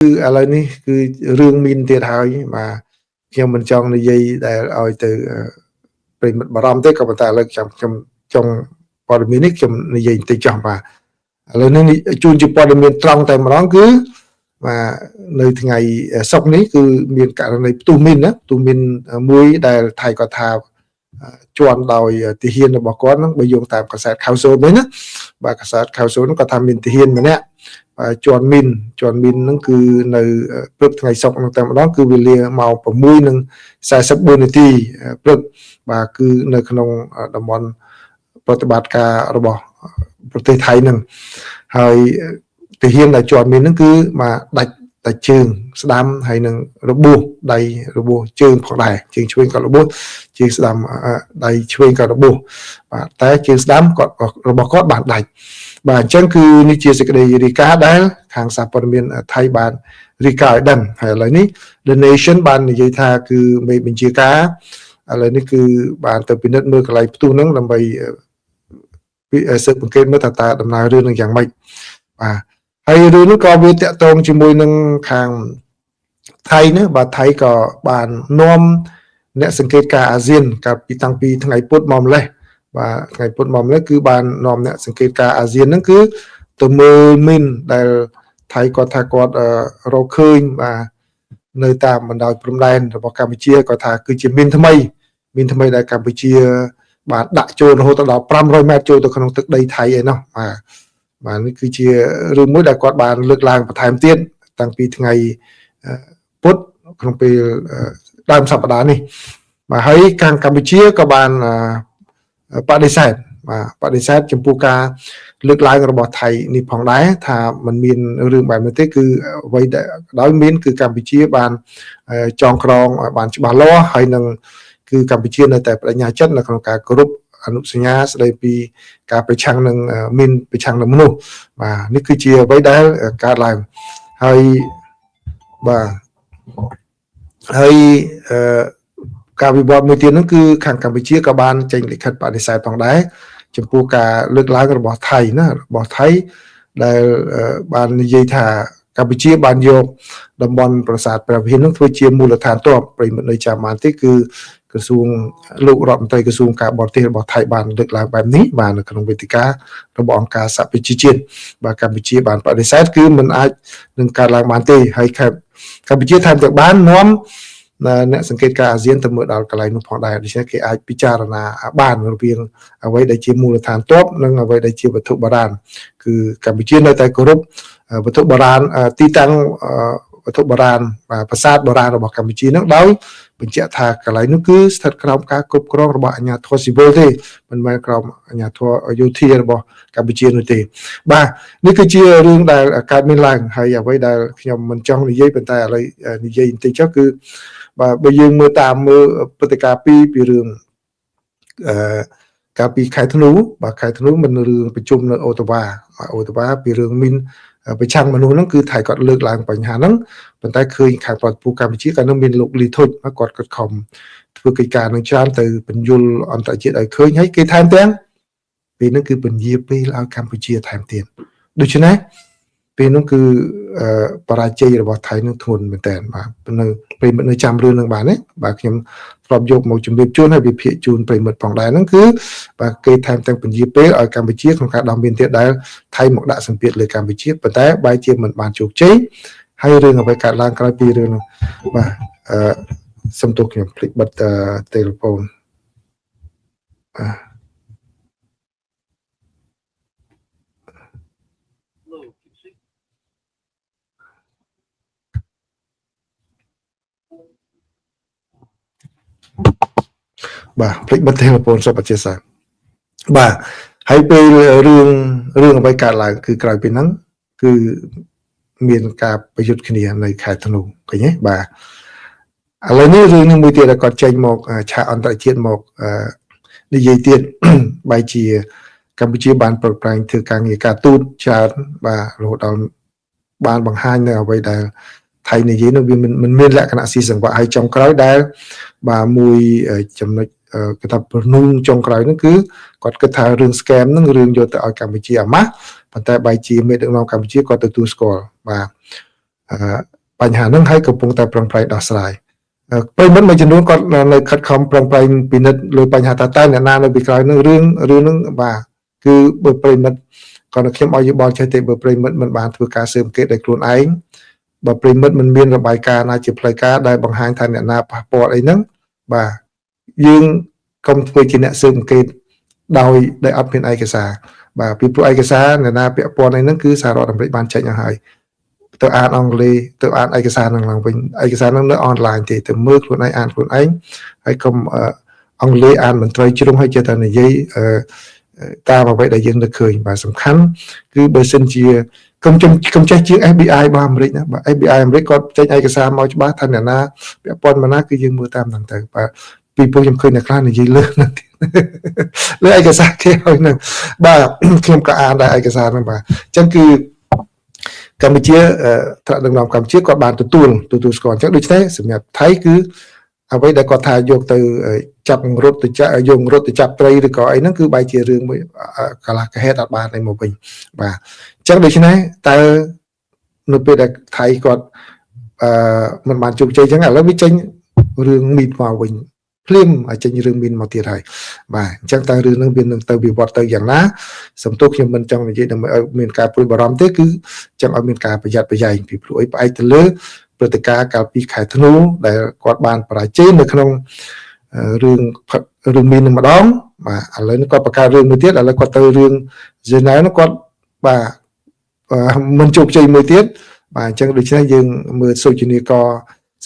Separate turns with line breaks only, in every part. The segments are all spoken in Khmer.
គឺឥឡូវនេះគឺរឿងមានទៀតហើយបាទខ្ញុំមិនចង់និយាយដែលឲ្យទៅប្រិមិត្តបារម្ភទេក៏ប៉ុន្តែឥឡូវខ្ញុំចង់ព័ត៌មាននេះខ្ញុំនិយាយបន្តិចចោះបាទឥឡូវនេះជួនជាព័ត៌មានត្រង់តែម្ដងគឺបាទនៅថ្ងៃសុក្រនេះគឺមានករណីផ្ទុះមីនណាផ្ទុះមីនមួយដែលថៃគាត់ថាជន់ដោយទាហានរបស់គាត់ហ្នឹងបើយោងតាមកាសែតខៅសូនវិញណាបាទកាសែតខៅសូនគាត់ថាមានទាហានម្នាក់ជន់មីនហ្នឹងគឺនៅព្រឹកថ្ងៃសុក្រហ្នឹងតែម្ដងគឺវេលាម៉ោង6:44 នាទីព្រឹកបាទគឺនៅក្នុងតំបន់ប្រតិបត្តិការរបស់ប្រទេសថៃហ្នឹងហើយទាហានដែលជន់មីនហ្នឹងគឺមកដាច់ជើងស្ដាំហើយនឹងរបួសដៃរបួសជើងផងដែរជើងឆ្វេងក៏របួសជើងស្ដាំដៃឆ្វេងក៏របួសបាទតែជើងស្ដាំគាត់របស់គាត់បានដាច់បាទអញ្ចឹងគឺនេះជាសេចក្តីរាយការណ៍ដែលខាងសារព័ត៌មានថៃបានរាយការណ៍ឲ្យដឹងហើយឥឡូវនេះ The Nation បាននិយាយថាគឺមេបញ្ជាការឥឡូវនេះគឺបានទៅពិនិត្យមើលកន្លែងផ្ទុះហ្នឹងដើម្បីស៊ើបអង្កេតមើលថាដំណើររឿងនឹងយ៉ាងម៉េចបាទហើយរឿងនេះក៏វាតាក់ទងជាមួយនឹងខាងថៃណាបាទថៃក៏បាននាំអ្នកសង្កេតការអាស៊ានកាលពីតាំងពីថ្ងៃពុធមកម្លេះបាទថ្ងៃពុធមកម្លេះគឺបាននាំអ្នកសង្កេតការអាស៊ានហ្នឹងគឺទៅមើលមីនដែលថៃគាត់ថាគាត់រកឃើញបាទនៅតាមបណ្ដោយព្រំដែនរបស់កម្ពុជាគាត់ថាគឺជាមីនថ្មីដែលកម្ពុជាបានដាក់ចូលរហូតដល់500 ម៉ែត្រចូលទៅក្នុងទឹកដីថៃឯណោះបាទនេះគឺជារឿងមួយដែលគាត់បានលើកឡើងបន្ថែមទៀតតាំងពីថ្ងៃពុធក្នុងពេលដើមសប្តាហ៍នេះបាទហើយខាងកម្ពុជាក៏បានបដិសេធចំពោះការលើកឡើងរបស់ថៃនេះផងដែរថាมันមានរឿងបែបនេះទេគឺអ្វីដែលដោយមានគឺកម្ពុជាបានចងក្រងបានច្បាស់លាស់ហើយនឹងគឺកម្ពុជានៅតែបដិញ្ញាចិត្តនៅក្នុងការគោរពអនុសញ្ញាស្ដីពីការប្រឆាំងនឹងមានប្រឆាំងនឹងមនុស្សបាទនេះគឺជាអ្វីដែលកើតឡើងហើយបាទហើយការវិវត្តមួយទៀតហ្នឹងគឺខាងកម្ពុជាក៏បានចេញលិខិតបដិសេធផងដែរចំពោះការលើកឡើងរបស់ថៃណារបស់ថៃដែលបាននិយាយថាកម្ពុជាបានយកតំបន់ប្រាសាទព្រះវិហារនឹងធ្វើជាមូលដ្ឋានទ័ពប្រិមិត្តនៅចាំបានទេគឺក្រសួងលោករដ្ឋមន្ត្រីក្រសួងការបរទេសរបស់ថៃបានលើកឡើងបែបនេះបាទនៅក្នុងវេទិការបស់អង្គការសហប្រជាជាតិបាទកម្ពុជាបានបដិសេធគឺមិនអាចនឹងកើតឡើងបានទេហើយកម្ពុជាថែមទាំងបាននាំអ្នកសង្កេតការអាស៊ានទៅមើលដល់កន្លែងនោះផងដែរដូច្នេះគេអាចពិចារណាបានរវាងអ្វីដែលជាមូលដ្ឋានទ័ពនិងអ្វីដែលជាវត្ថុបុរាណគឺកម្ពុជានៅតែគោរពវត្ថុបុរាណទីតាំងវត្ថុបុរាណប្រាសាទបុរាណរបស់កម្ពុជានឹងដោយបញ្ជាក់ថាកន្លែងនោះគឺស្ថិតក្រោមការគ្រប់គ្រងរបស់អាជ្ញាធរស៊ីវិលទេមិនមែនក្រោមអាជ្ញាធរយោធារបស់កម្ពុជានោះទេបាទនេះគឺជារឿងដែលកើតមានឡើងហើយអ្វីដែលខ្ញុំមិនចង់និយាយប៉ុន្តែឥឡូវនិយាយបន្តិចចុះគឺបាទបើយើងមើលព្រឹត្តិការណ៍ពីរឿងកាលពីខែធ្នូបាទខែធ្នូមិនរឿងប្រជុំនៅអូតាវ៉ាពីរឿងមីនប្រឆាំងមនុស្សហ្នឹងគឺថៃគាត់លើកឡើងបញ្ហាហ្នឹងប៉ុន្តែឃើញខាងប្រតិភូកម្ពុជាក៏នឹងមានលោកលីធុចគាត់ខំធ្វើកិច្ចការនឹងច្រើនទៅបញ្យលអន្តរជាតិឲ្យឃើញហើយគេថែមទាំងពេលហ្នឹងគឺពញាពេលឲ្យកម្ពុជាថែមទៀតដូច្នេះពេលនោះគឺបរាជ័យរបស់ថៃនឹងធ្ងន់មែនតើបាទនៅប្រិមិត្តនៅចាំរឿងនឹងបានទេបាទខ្ញុំធ្លាប់យកមកជម្រាបជូនហើយវិភាគជូនប្រិមិត្តផងដែរហ្នឹងគឺបាទគេថែមទាំងពញាពេលឲ្យកម្ពុជាក្នុងការដោះមានទៀតដែលថៃមកដាក់សម្ពាធលើកម្ពុជាប៉ុន្តែបែរជាមិនបានជោគជ័យហើយរឿងអ្វីកើតឡើងក្រោយពីរឿងនោះបាទសុំទោសខ្ញុំភ្លេចបិទទូរស័ព្ទបាទភ្លេចបិទទូរស័ព្ទសុំអធិស្ឋានបាទហើយពេលរឿងអ្វីកើតឡើងគឺក្រោយពីហ្នឹងគឺមានការប្រយុទ្ធគ្នានៅខេត្តធ្នូឃើញទេបាទឥឡូវនេះរឿងនេះមួយទៀតដែលគាត់ចេញមកឆាកអន្តរជាតិមកនិយាយទៀតបែរជាកម្ពុជាបានប្រឹងប្រែងធ្វើការងារការទូតច្រើនបាទរហូតដល់បានបង្ហាញនៅអ្វីដែលថៃនិយាយនោះវាមិនមានលក្ខណៈស៊ីសង្វាក់ហើយចុងក្រោយដែលបាទមួយចំណុចគេថាប្រនូចុងក្រោយហ្នឹងគឺគាត់គិតថារឿង scam ហ្នឹងរឿងយកទៅឲ្យកម្ពុជាអាម៉ាស់ប៉ុន្តែបែរជាមេដឹកនាំកម្ពុជាគាត់ទទួលស្គាល់បាទ បញ្ហាហ្នឹងហើយកំពុងតែប្រឹងប្រែងដោះស្រាយពេលមិនមួយចំនួនគាត់នៅខិតខំប្រឹងប្រែងពិនិត្យលើបញ្ហាតើអ្នកណានៅពីក្រោយហ្នឹងរឿងហ្នឹងបាទគឺបើប្រិមិត្តគាត់ខ្ញុំឲ្យយោបល់ចេះទេបើប្រិមិត្តមិនបានធ្វើការស៊ើបអង្កេតដោយខ្លួនឯងបើប្រិមិត្តមិនមានរបាយការណ៍ណាជាផ្លូវការដែលបង្ហាញថាអ្នកណាប៉ះពាល់អីហ្នឹងបាទយើងកុំធ្វើជាអ្នកស៊ើបអង្កេតដោយអត់មានឯកសារបាទពីព្រោះឯកសារអ្នកណាពាក់ព័ន្ធអីហ្នឹងគឺសហរដ្ឋអាមេរិកបានចេញឲ្យហើយទៅអានអង់គ្លេសទៅអានឯកសារហ្នឹងឡើងវិញឯកសារហ្នឹងនៅអនឡាញទេទៅមើលខ្លួនឯងអានខ្លួនឯងហើយកុំអង់គ្លេសអានមិនត្រូវជ្រុងហើយចេះតែនិយាយតាមអ្វីដែលយើងនឹកឃើញបាទសំខាន់គឺបើសិនជាកុំចេះជា FBI របស់អាមេរិកណាបាទ FBI អាមេរិកគាត់ចេញឯកសារមកច្បាស់ថាអ្នកណាពាក់ព័ន្ធមកណាគឺយើងមើលតាមហ្នឹងទៅបាទពីព្រោះខ្ញុំឃើញអ្នកខ្លះនិយាយលើហ្នឹងលើឯកសារគេហើយហ្នឹងបាទខ្ញុំក៏អានដែរឯកសារហ្នឹងបាទអញ្ចឹងគឺកម្ពុជាថ្នាក់ដឹកនាំកម្ពុជាគាត់បានទទួលស្គាល់អញ្ចឹងដូច្នេះសម្រាប់ថៃគឺអ្វីដែលគាត់ថាយកទៅចាប់រត់ទៅយករត់ទៅចាប់ត្រីឬក៏អីហ្នឹងគឺបែរជារឿងមួយកន្លះកហេតុអត់បានអីមកវិញបាទអញ្ចឹងដូច្នេះតើនៅពេលដែលថៃគាត់មិនបានជោគជ័យអញ្ចឹងឥឡូវវាចេញរឿងមីនមកវិញភ្លាមចេញរឿងមីនមកទៀតហើយបាទអញ្ចឹងតើរឿងហ្នឹងវានឹងទៅវិវត្តទៅយ៉ាងណាសំទោសខ្ញុំមិនចង់និយាយដើម្បីឲ្យមានការព្រួយបារម្ភទេគឺចង់ឲ្យមានការប្រយ័ត្នប្រយែងពីព្រោះអីផ្អែកទៅលើព្រឹត្តិការណ៍កាលពីខែធ្នូដែលគាត់បានបរាជ័យនៅក្នុងរឿងមីននឹងម្ដងបាទឥឡូវនេះគាត់បង្កើតរឿងមួយទៀតឥឡូវគាត់ទៅរឿងហ្សឺណែវនោះគាត់បាទមិនជោគជ័យមួយទៀតបាទអញ្ចឹងដូច្នេះយើងមើលសូចនាករ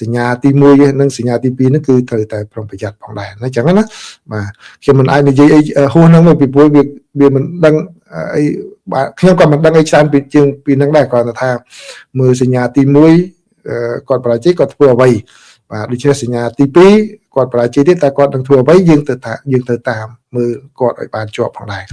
សញ្ញាទី1និងសញ្ញាទី2ហ្នឹងគឺត្រូវតែប្រុងប្រយ័ត្នផងដែរណាអញ្ចឹងណាបាទខ្ញុំមិនអាចនិយាយអីហួសហ្នឹងពីព្រោះវាមិនដឹងអីបាទខ្ញុំក៏មិនដឹងអីច្រើនពីហ្នឹងដែរគ្រាន់តែថាមើលសញ្ញាទី1គាត់បរាជ័យគាត់ធ្វើអ្វីបាទដូច្នេះសញ្ញាទី2គាត់បរាជ័យទៀតតែគាត់នឹងធ្វើអ្វីយើងទៅតាមមើលគាត់ឲ្យបានជាប់ផងដែរ